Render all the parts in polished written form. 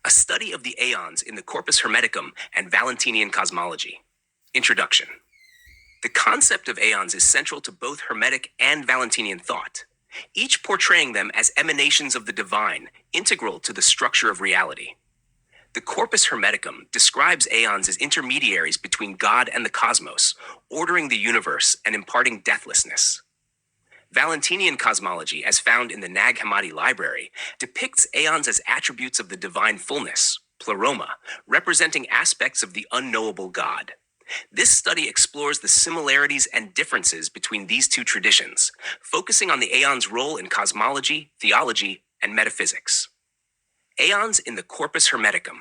a study of the Aeons in the Corpus Hermeticum and Valentinian Cosmology. Introduction. The concept of Aeons is central to both Hermetic and Valentinian thought, each portraying them as emanations of the divine, integral to the structure of reality. The Corpus Hermeticum describes Aeons as intermediaries between God and the cosmos, ordering the universe and imparting deathlessness. Valentinian cosmology, as found in the Nag Hammadi Library, depicts Aeons as attributes of the divine fullness, Pleroma, representing aspects of the unknowable God. This study explores the similarities and differences between these two traditions, focusing on the Aeons' role in cosmology, theology, and metaphysics. Aeons in the Corpus Hermeticum.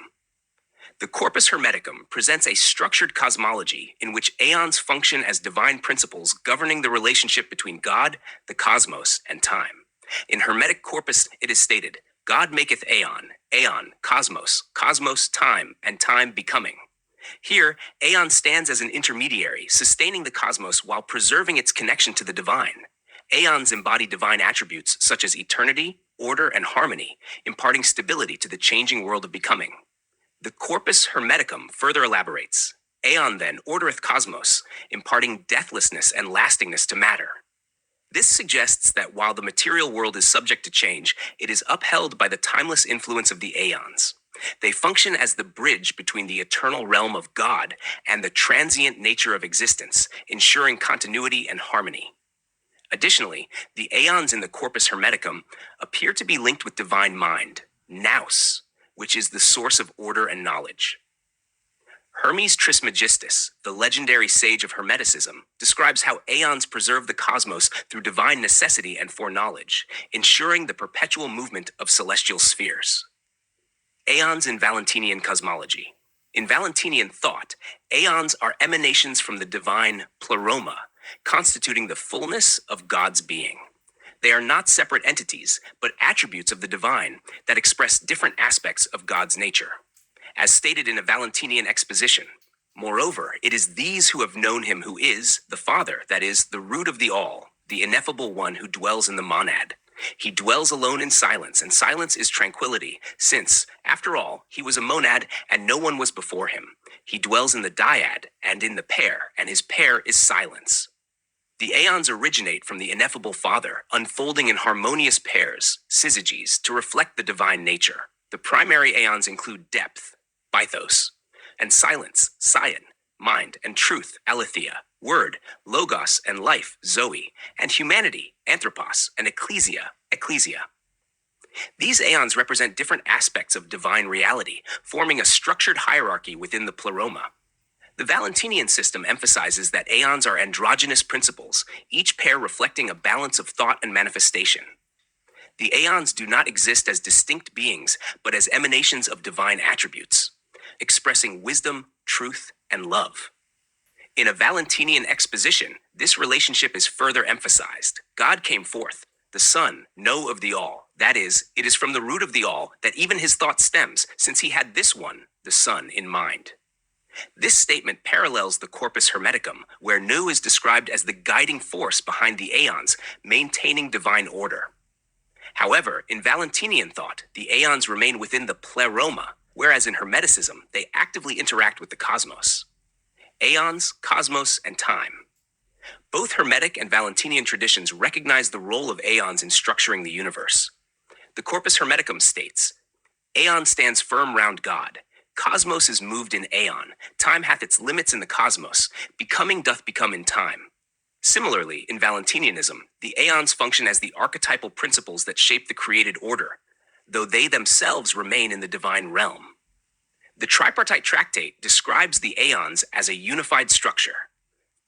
The Corpus Hermeticum presents a structured cosmology in which Aeons function as divine principles governing the relationship between God, the cosmos, and time. In Hermetic Corpus, it is stated, God maketh Aeon, Aeon, cosmos, cosmos, time, and time becoming. Here, Aeon stands as an intermediary, sustaining the cosmos while preserving its connection to the divine. Aeons embody divine attributes such as eternity, order, and harmony, imparting stability to the changing world of becoming. The Corpus Hermeticum further elaborates, Aeon then ordereth cosmos, imparting deathlessness and lastingness to matter. This suggests that while the material world is subject to change, it is upheld by the timeless influence of the Aeons. They function as the bridge between the eternal realm of God and the transient nature of existence, ensuring continuity and harmony. Additionally, the Aeons in the Corpus Hermeticum appear to be linked with divine mind, nous, which is the source of order and knowledge. Hermes Trismegistus, the legendary sage of Hermeticism, describes how Aeons preserve the cosmos through divine necessity and foreknowledge, ensuring the perpetual movement of celestial spheres. Aeons in Valentinian Cosmology. In Valentinian thought, Aeons are emanations from the divine Pleroma, constituting the fullness of God's being. They are not separate entities, but attributes of the divine that express different aspects of God's nature. As stated in a Valentinian exposition, moreover, it is these who have known him who is, the Father, that is, the root of the all, the ineffable one who dwells in the monad. He dwells alone in silence, and silence is tranquility, since, after all, he was a monad and no one was before him. He dwells in the dyad and in the pair, and his pair is silence. The Aeons originate from the ineffable Father, unfolding in harmonious pairs, syzygies, to reflect the divine nature. The primary Aeons include depth, bythos, and silence, scion, mind and truth, aletheia, word, logos and life, zoe, and humanity, anthropos, and ecclesia, ecclesia. These Aeons represent different aspects of divine reality, forming a structured hierarchy within the Pleroma. The Valentinian system emphasizes that Aeons are androgynous principles, each pair reflecting a balance of thought and manifestation. The Aeons do not exist as distinct beings, but as emanations of divine attributes, expressing wisdom, truth, and love. In a Valentinian exposition, this relationship is further emphasized. God came forth, the Son, know of the all. That is, it is from the root of the all that even his thought stems, since he had this one, the Son, in mind. This statement parallels the Corpus Hermeticum, where Nu is described as the guiding force behind the Aeons, maintaining divine order. However, in Valentinian thought, the Aeons remain within the Pleroma, whereas in Hermeticism, they actively interact with the cosmos. Aeons, cosmos, and time. Both Hermetic and Valentinian traditions recognize the role of Aeons in structuring the universe. The Corpus Hermeticum states, Aeon stands firm round God. Cosmos is moved in Aeon. Time hath its limits in the cosmos. Becoming doth become in time. Similarly, in Valentinianism, the Aeons function as the archetypal principles that shape the created order, though they themselves remain in the divine realm. The tripartite tractate describes the Aeons as a unified structure.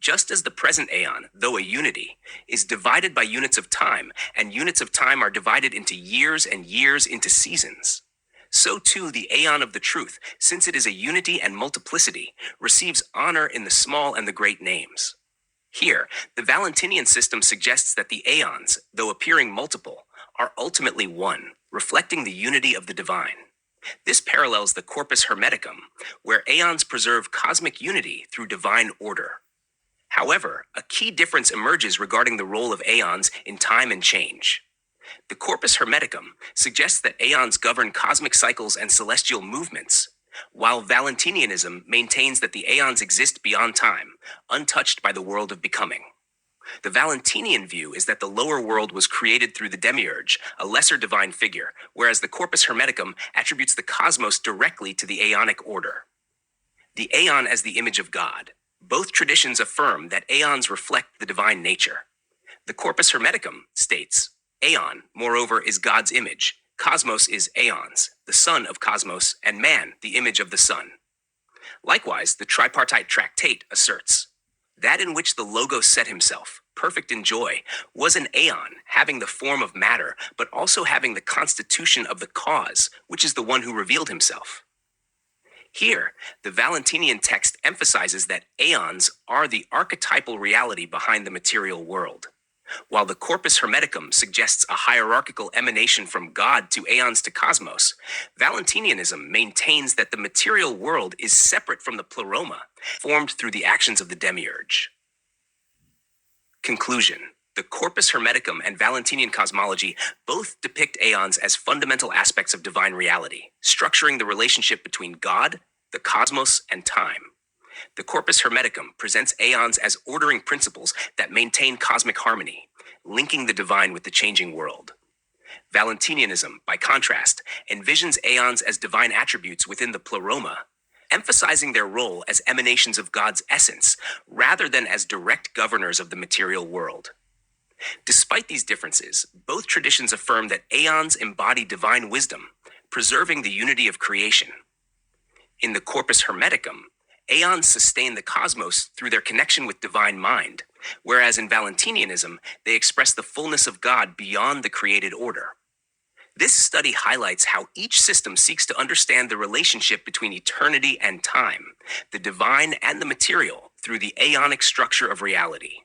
Just as the present Aeon, though a unity, is divided by units of time, and units of time are divided into years and years into seasons, so too the Aeon of the truth, since it is a unity and multiplicity, receives honor in the small and the great names. Here, the Valentinian system suggests that the Aeons, though appearing multiple, are ultimately one, reflecting the unity of the divine. This parallels the Corpus Hermeticum, where Aeons preserve cosmic unity through divine order. However, a key difference emerges regarding the role of Aeons in time and change. The Corpus Hermeticum suggests that aeons govern cosmic cycles and celestial movements, while Valentinianism maintains that the aeons exist beyond time, untouched by the world of becoming. The Valentinian view is that the lower world was created through the demiurge, a lesser divine figure, whereas the Corpus Hermeticum attributes the cosmos directly to the aeonic order. The aeon as the image of God. Both traditions affirm that aeons reflect the divine nature. The Corpus Hermeticum states, Aeon, moreover, is God's image. Cosmos is Aeons, the son of Cosmos, and man, the image of the sun. Likewise, the tripartite tractate asserts, that in which the Logos set himself, perfect in joy, was an aeon, having the form of matter, but also having the constitution of the cause, which is the one who revealed himself. Here, the Valentinian text emphasizes that aeons are the archetypal reality behind the material world. While the Corpus Hermeticum suggests a hierarchical emanation from God to aeons to cosmos, Valentinianism maintains that the material world is separate from the Pleroma, formed through the actions of the demiurge. Conclusion. The Corpus Hermeticum and Valentinian cosmology both depict aeons as fundamental aspects of divine reality, structuring the relationship between God, the cosmos, and time. The Corpus Hermeticum presents aeons as ordering principles that maintain cosmic harmony, linking the divine with the changing world. Valentinianism, by contrast, envisions aeons as divine attributes within the Pleroma, emphasizing their role as emanations of God's essence rather than as direct governors of the material world. Despite these differences, both traditions affirm that aeons embody divine wisdom, preserving the unity of creation. In the Corpus Hermeticum, aeons sustain the cosmos through their connection with divine mind, whereas in Valentinianism, they express the fullness of God beyond the created order. This study highlights how each system seeks to understand the relationship between eternity and time, the divine and the material, through the aeonic structure of reality.